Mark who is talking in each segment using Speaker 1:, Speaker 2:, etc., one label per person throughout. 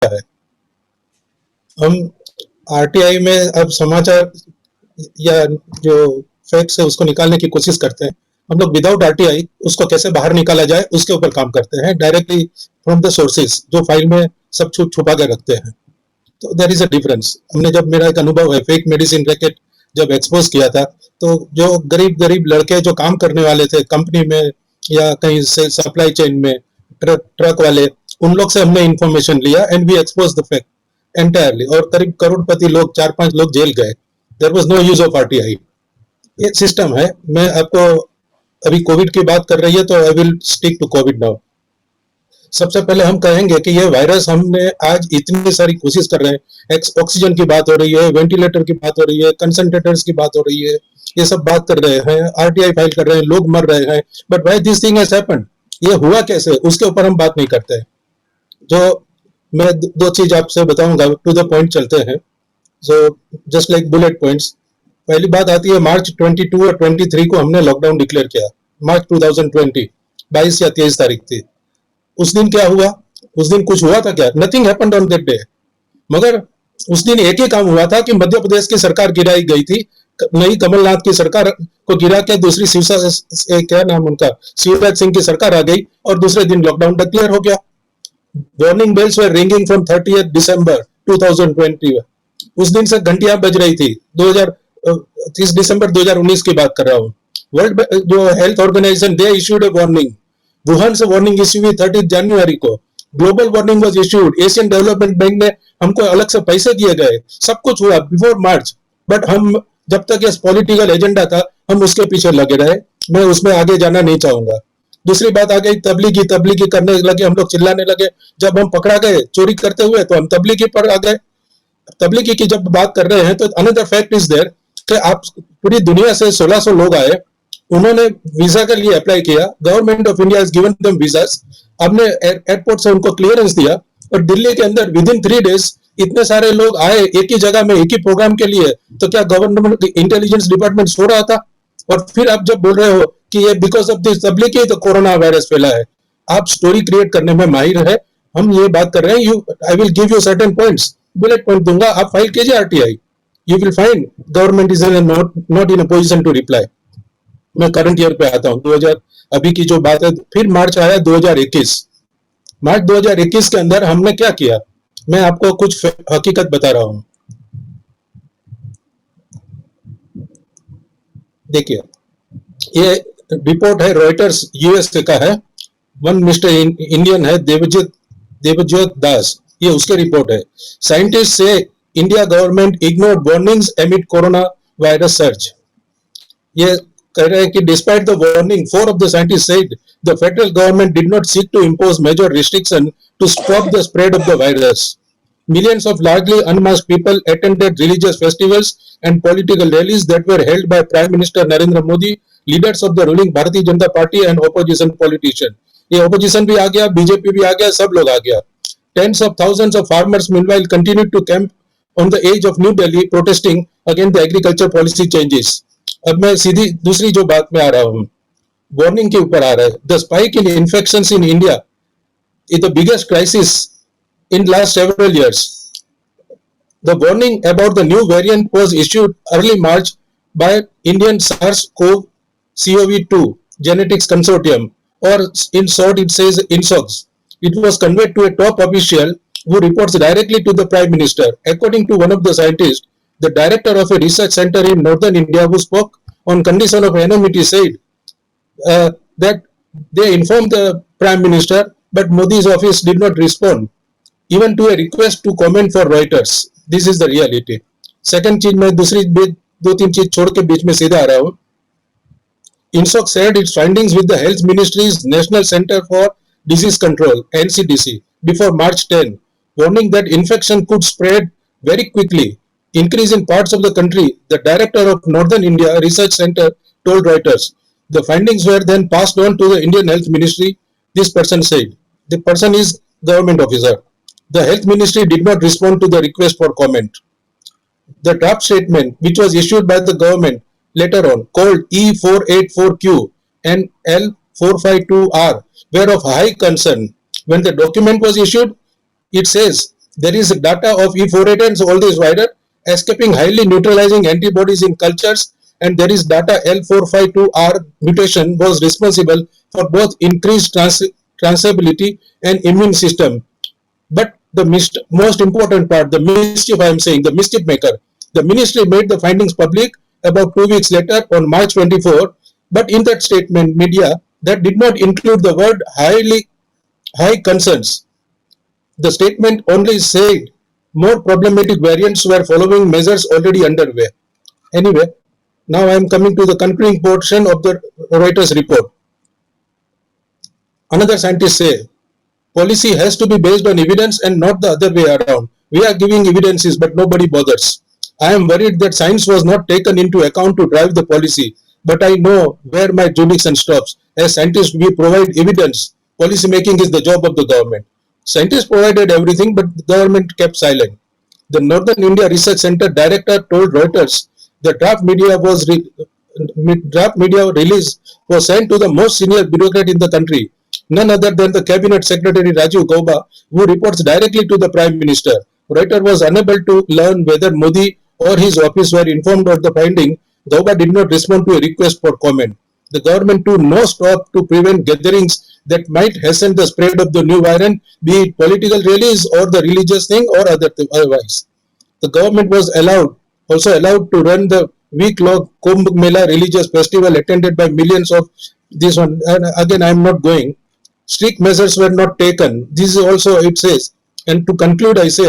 Speaker 1: है। हम आरटीआई में अब समाचार या जो फैक्ट्स है उसको निकालने की कोशिश करते हैं। हम लोग विदाउट आरटीआई उसको कैसे बाहर निकाला जाए उसके ऊपर काम करते हैं, डायरेक्टली फ्रॉम द सोर्सेज, जो फाइल में सब छुपा के रखते हैं। तो देयर इज अ डिफरेंस। हमने जब, मेरा एक अनुभव है, फेक मेडिसिन रैकेट जब एक्सपोज किया था, तो जो गरीब गरीब लड़के जो काम करने वाले थे कंपनी में या कहीं से सप्लाई चेन में, ट्रक वाले, उन लोग से हमने इंफॉर्मेशन लिया and we expose the fact entirely, और करीब करोड़पति लोग, 4-5 लोग जेल गए। There was no use of RTI. ये सिस्टम है। मैं आपको, अभी कोविड की बात कर रही है तो I will stick to Covid now. सबसे पहले हम कहेंगे कि ये वायरस, हमने आज इतनी सारी कोशिश कर रहे हैं, ऑक्सीजन की बात हो रही है, वेंटिलेटर की बात हो रही है, कंसंट्रेटर्स की बात हो रही है, ये सब बात कर रहे हैं, आरटीआई फाइल कर रहे हैं, लोग मर रहे हैं, but why this thing has happened, ये हुआ कैसे, उसके ऊपर हम बात नहीं करते। जो मैं दो चीज आपसे बताऊंगा, टू द पॉइंट चलते हैं। So just like bullet points. पहली बात आती है, मार्च 22 और 23 को हमने लॉकडाउन डिक्लेयर किया। मार्च 2020, 22 या 23 तारीख थी। उस दिन क्या हुआ? उस दिन कुछ हुआ था क्या? Nothing happened on that day. मगर उस दिन एक ही काम हुआ था कि मध्य प्रदेश की सरकार गिराई गई थी, नई कमलनाथ की सरकार को गिरा के दूसरी क्या नाम उनका, शिवराज सिंह की सरकार आ गई और दूसरे दिन लॉकडाउन डिक्लेयर हो गया। Warning bells were ringing from 30 December 2020। उस दिन से घंटियां बज रही थी। 30 दिसंबर 2019 की बात कर रहा हूँ। वर्ल्ड जो health organisation, they issued a warning. Wuhan से वार्निंग इश्यू हुई 30 जनवरी को। Global warning was issued. Asian development bank ने हमको अलग से पैसे दिए गए। सब कुछ हुआ बिफोर मार्च, बट हम, जब तक ये पॉलिटिकल एजेंडा था, हम उसके पीछे लगे रहे। मैं उसमें आगे जाना नहीं चाहूंगा। दूसरी बात आ गई, तबलीगी करने लगे, हम लोग चिल्लाने लगे। जब हम पकड़ा गए चोरी करते हुए तो हम तबलीगी पर आ गए। तबलीगी की जब बात कर रहे हैं तो अनदर फैक्ट इज देयर कि आप, पूरी दुनिया से 1600 लोग आए, उन्होंने वीजा के लिए अप्लाई किया, government of India has given them visas, हमने एयरपोर्ट से उनको क्लियरेंस दिया, और दिल्ली के अंदर विद इन 3 डेज इतने सारे लोग आए एक ही जगह में, एक ही प्रोग्राम के लिए। तो क्या गवर्नमेंट इंटेलिजेंस डिपार्टमेंट सो रहा था? और फिर आप जब बोल रहे हो कि ये बिकॉज ऑफ दिस तबलीगी तो कोरोना वायरस फैला है, आप स्टोरी क्रिएट करने में माहिर है। हम ये बात कर रहे हैं, you, I will give you certain points, bullet point दूंगा, आप फाइल कीजिए RTI. You will find government is not in a position to reply. मैं करंट ईयर पे आता हूँ, 2000 अभी की जो बात है। फिर मार्च आया 2021। मार्च 2021 के अंदर हमने क्या किया, मैं आपको कुछ हकीकत बता रहा हूँ। देखिए, ये रिपोर्ट है, रॉयटर्स यूएस का है। वन मिस्टर इंडियन है, देवज्योत दास, ये उसके रिपोर्ट है। साइंटिस्ट से India government ignored warnings एमिड corona virus search. ये कह रहे हैं कि despite the warning, 4 of the scientists said the federal government did not seek to impose major restriction to stop the spread of the virus. Millions of largely unmasked people attended religious festivals and political rallies that were held by Prime Minister Narendra Modi, leaders of the ruling Bharatiya Janata Party and opposition politicians. ये opposition भी आ गया, BJP भी आ गया, सब लोग आ गया। Tens of thousands of farmers meanwhile continued to camp on the edge of New Delhi protesting against the agriculture policy changes. अब मैं सीधी दूसरी जो बात में आ रहा हूँ, वार्निंग के ऊपर आ रहा है। The spike in infections in India is the biggest crisis in last several years. The warning about the new variant was issued early March by Indian SARS-CoV-2 Genetics Consortium, or in short it says INSOX. It was conveyed to a top official who reports directly to the Prime Minister. According to one of the scientists, the director of a research center in northern India who spoke on condition of anonymity said that they informed the Prime Minister, but Modi's office did not respond even to a request to comment for Reuters. This is the reality. Second चीज, मैं दूसरी 2-3 चीज छोड़ के बीच में सीधा आ रहा हूँ। INSOC shared its findings with the Health Ministry's National Center for Disease Control (NCDC) before March 10, warning that infection could spread very quickly, increase in parts of the country. The director of Northern India Research Center told Reuters. The findings were then passed on to the Indian Health Ministry. This person said. The person is government officer. The Health Ministry did not respond to the request for comment. The draft statement, which was issued by the government later on, called E484Q and L452R, were of high concern. When the document was issued, it says There is data of E488 and all this virus escaping highly neutralizing antibodies in cultures, and there is data L452R mutation was responsible for both increased transability and immune system. But the most important part, the mischief I am saying, the mischief maker, the ministry made the findings public about 2 weeks later on March 24, but in that statement, media that did not include the word high concerns. The statement only said more problematic variants were following measures already underway. Anyway, now I am coming to the concluding portion of the Reuters report. Another scientist say policy has to be based on evidence and not the other way around. We are giving evidences, but nobody bothers. I am worried that science was not taken into account to drive the policy, but I know where my jurisdiction stops. As scientists, we provide evidence. Policy making is the job of the government. Scientists provided everything, but the government kept silent. The Northern India Research Center director told Reuters the draft media release was sent to the most senior bureaucrat in the country, none other than the Cabinet Secretary Rajiv Gauba, who reports directly to the Prime Minister. Reuters was unable to learn whether Modi or his office were informed of the finding. Gauba did not respond to a request for comment. The government took no stop to prevent gatherings that might hasten the spread of the new variant, be it political rallies or the religious thing or otherwise. The government was also allowed to run the week-long Kumbh Mela religious festival attended by millions of this one. And again, I am not going. Strict measures were not taken. This is also it says. And to conclude, I say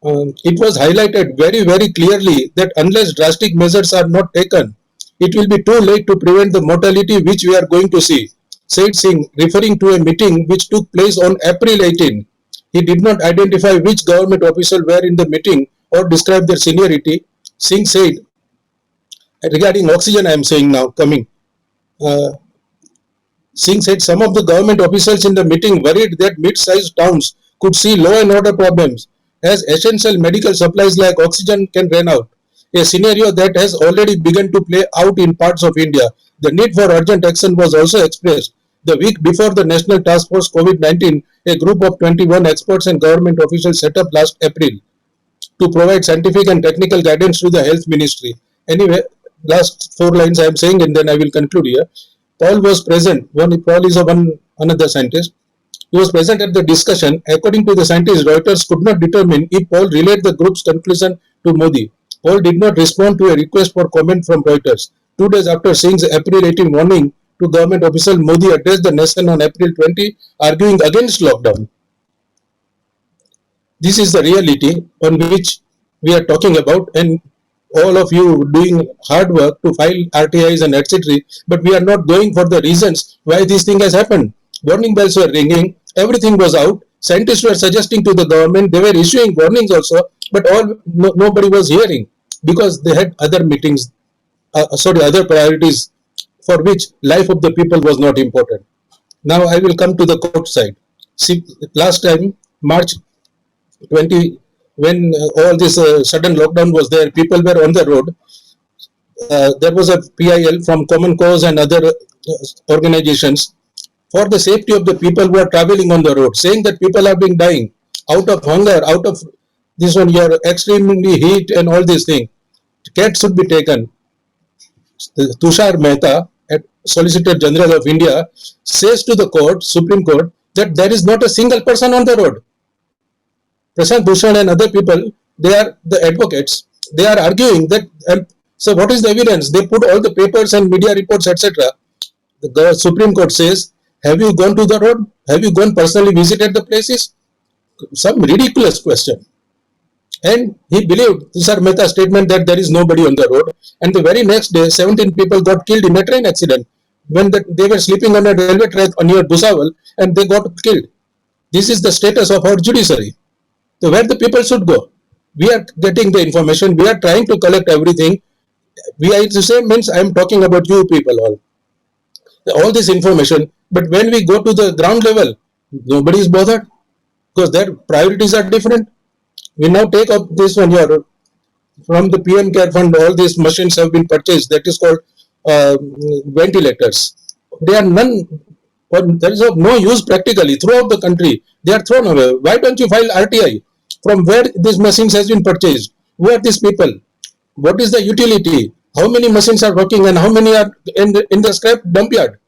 Speaker 1: it was highlighted very clearly that unless drastic measures are not taken, it will be too late to prevent the mortality which we are going to see, said Singh, referring to a meeting which took place on April 18. He did not identify which government official were in the meeting or describe their seniority. Singh said, regarding oxygen I am saying now, coming. Singh said some of the government officials in the meeting worried that mid-sized towns could see law and order problems as essential medical supplies like oxygen can run out, a scenario that has already begun to play out in parts of India. The need for urgent action was also expressed. The week before the National Task Force COVID-19, a group of 21 experts and government officials set up last April to provide scientific and technical guidance to the Health Ministry. Anyway, last 4 lines I am saying and then I will conclude here. Paul was present. Paul is another scientist. He was present at the discussion. According to the scientist, Reuters could not determine if Paul relayed the group's conclusion to Modi. Paul did not respond to a request for comment from Reuters. 2 days after Singh's April 18 warning to government official, Modi addressed the nation on April 20, arguing against lockdown. This is the reality on which we are talking about, and all of you doing hard work to file RTIs and etc. But we are not going for the reasons why this thing has happened. Warning bells were ringing, everything was out. Scientists were suggesting to the government, they were issuing warnings also, but nobody was hearing because they had other meetings, other priorities for which life of the people was not important. Now I will come to the court side. See, last time, March 20, when all this sudden lockdown was there, people were on the road. There was a PIL from Common Cause and other organizations for the safety of the people who are traveling on the road, saying that people have been dying out of hunger, out of this one, your extremely heat and all these things. Care should be taken. Tushar Mehta, Solicitor General of India, says to the court, Supreme Court, that there is not a single person on the road. Prashant Bhushan and other people, they are the advocates. They are arguing that, so what is the evidence? They put all the papers and media reports, etc. The Supreme Court says, have you gone to the road? Have you gone personally visited the places? Some ridiculous question. And he believed Tushar Mehta's statement that there is nobody on the road. And the very next day, 17 people got killed in a train accident when they were sleeping on a railway track near Bhusawal and they got killed. This is the status of our judiciary. So where the people should go? We are getting the information. We are trying to collect everything. We are the same means I am talking about you people all this information. But when we go to the ground level, nobody is bothered because their priorities are different. We now take up this one here from the PM Care Fund. All these machines have been purchased. That is called ventilators. They are none or there is of no use practically throughout the country. They are thrown away. Why don't you file RTI? From where these machines has been purchased? Who are these people? What is the utility? How many machines are working and how many are in the scrap dump yard?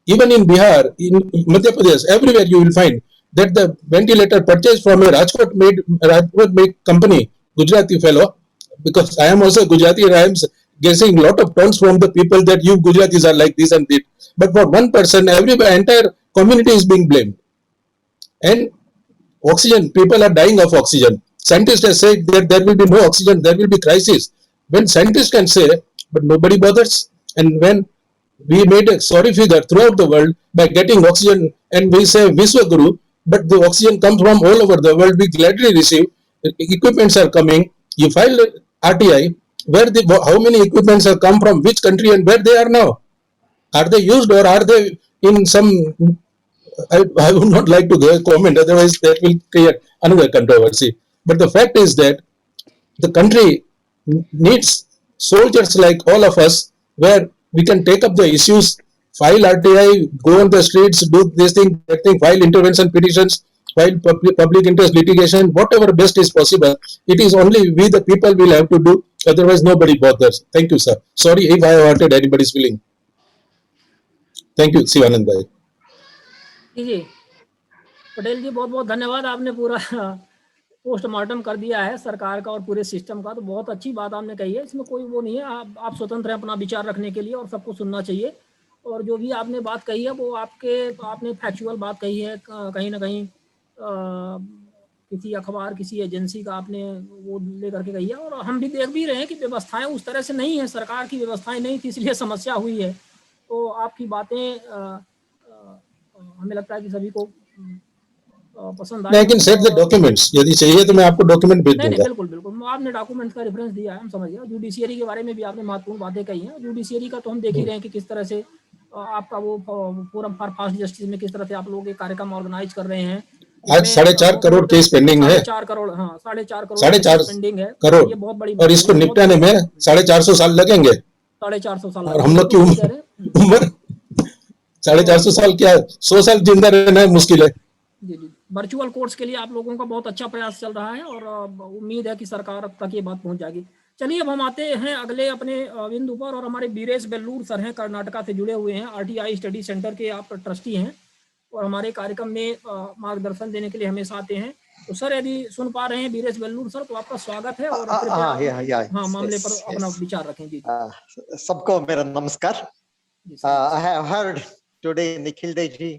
Speaker 1: Even in Bihar, in Madhya Pradesh, everywhere you will find that the ventilator purchased from a Rajkot made company, Gujarati fellow, because I am also Gujarati and I am guessing a lot of tons from the people that you Gujaratis are like this and that. But for one person, every entire community is being blamed. And oxygen, people are dying of oxygen. Scientists have said that there will be no oxygen, there will be crisis. When scientists can say, but nobody bothers. And when we made a sorry figure throughout the world by getting oxygen, and we say Vishwaguru, but the oxygen comes from all over the world. We gladly receive. Equipments are coming. You file RTI. How many equipments have come from which country and where they are now? Are they used or are they in some? I would not like to comment, otherwise that will create another controversy. But the fact is that the country needs soldiers like all of us, where we can take up the issues, file RTI, go on the streets, do this thing, that thing, file intervention petitions, file public interest litigation, whatever best is possible. It is only we, the people, will have to do. Otherwise, nobody bothers. Thank you, sir. Sorry if I have hurted anybody's feeling. Thank you, Sivanand bhai.
Speaker 2: Ji Patel जी, बहुत बहुत धन्यवाद। आपने पूरा postmortem कर दिया है सरकार का और पूरे सिस्टम का, तो बहुत अच्छी बात आपने कही है। इसमें कोई वो नहीं है, आप स्वतंत्र हैं अपना विचार रखने के लिए और सबको सुनना चाहिए। और जो भी आपने बात कही है वो आपने फैक्चुअल बात कही है, कहीं ना कहीं किसी अखबार किसी एजेंसी का आपने वो लेकर के कही है। और हम भी देख भी रहे हैं कि व्यवस्थाएं उस तरह से नहीं है, सरकार की व्यवस्थाएं नहीं थी, इसलिए समस्या हुई है। तो आपकी बातें हमें लगता है कि सभी को पसंद आए।
Speaker 1: I can set the documents. यदि चाहिए तो मैं आपको डॉक्यूमेंट भेज दूंगा।
Speaker 2: बिल्कुल बिल्कुल, आपने डॉक्यूमेंट्स का रेफरेंस दिया है, हम समझ गए। जुडिशियरी के बारे में भी आपने महत्वपूर्ण बातें कही हैं। जुडिशियरी का तो हम देख ही रहे हैं कि किस तरह से आपका वो फोरम फॉर फास्ट जस्टिस में किस तरह से आप लोग एक कार्यक्रम ऑर्गेनाइज कर रहे हैं।
Speaker 1: आज 4.5 करोड़ केस पेंडिंग है।
Speaker 2: 4 करोड़, हाँ 4.5 करोड़ पेंडिंग है
Speaker 1: करोड़,
Speaker 2: ये बहुत बड़ी
Speaker 1: और इसको निपटाने में 450 साल लगेंगे।
Speaker 2: 450 साल,
Speaker 1: और हम लोग की उम्र 450 साल क्या, 100 साल जिंदा रहना मुश्किल है।
Speaker 2: जी जी, वर्चुअल कोर्ट्स के लिए आप लोगों का बहुत अच्छा प्रयास चल रहा है और उम्मीद है कि सरकार तक ये बात पहुंच जाएगी। चलिए अब हम आते हैं अगले अपने बिंदु पर, और हमारे बीरेश बेल्लूर सर हैं, कर्नाटका से जुड़े हुए हैं, RTI स्टडी सेंटर के आप ट्रस्टी हैं और हमारे कार्यक्रम में मार्गदर्शन देने के लिए हमेशा आते हैं। तो सर यदि सुन पा रहे हैं बीरेश बेल्लूर सर, तो आपका स्वागत है और हाँ मामले पर अपना विचार रखें। जी
Speaker 3: सबको मेरा नमस्कार। I have heard today Nikhil Deji